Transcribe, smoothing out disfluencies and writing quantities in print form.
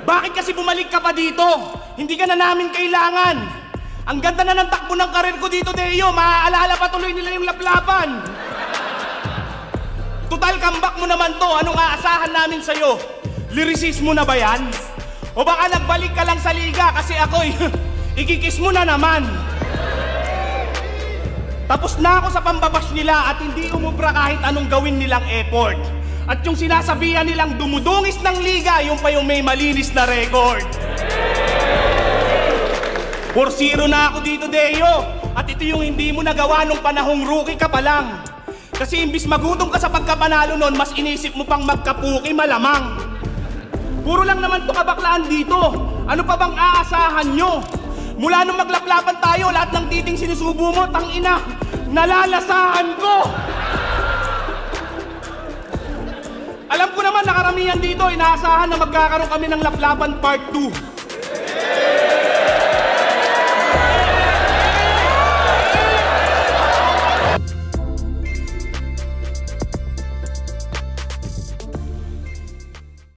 Bakit kasi bumalik ka pa dito? Hindi ka na namin kailangan. Ang ganda na ng takbo ng karir ko dito, Deo. Maaalala pa tuloy nila yung laplapan. Total comeback mo naman to. Anong aasahan namin sa'yo? Lyricismo na ba yan? O baka nagbalik ka lang sa liga kasi ako'y ikikis mo na naman. Tapos na ako sa pambabash nila at hindi umubra kahit anong gawin nilang effort. At yung sinasabihan nilang dumudungis ng liga, yung pa yung may malinis na record. 4-0 na ako dito, Deo. At ito yung hindi mo nagawa nung panahong rookie ka pa lang. Kasi imbis magutom ka sa pagkapanalo nun, mas inisip mo pang magkapuki malamang. Puro lang naman to kabaklaan dito. Ano pa bang aasahan nyo? Mula nung maglaplapan tayo, lahat ng titing sinusubo mo, tangina, nalalasahan ko! Alam ko naman nakaramihan dito, inaasahan na magkakaroon kami ng laplapan part 2.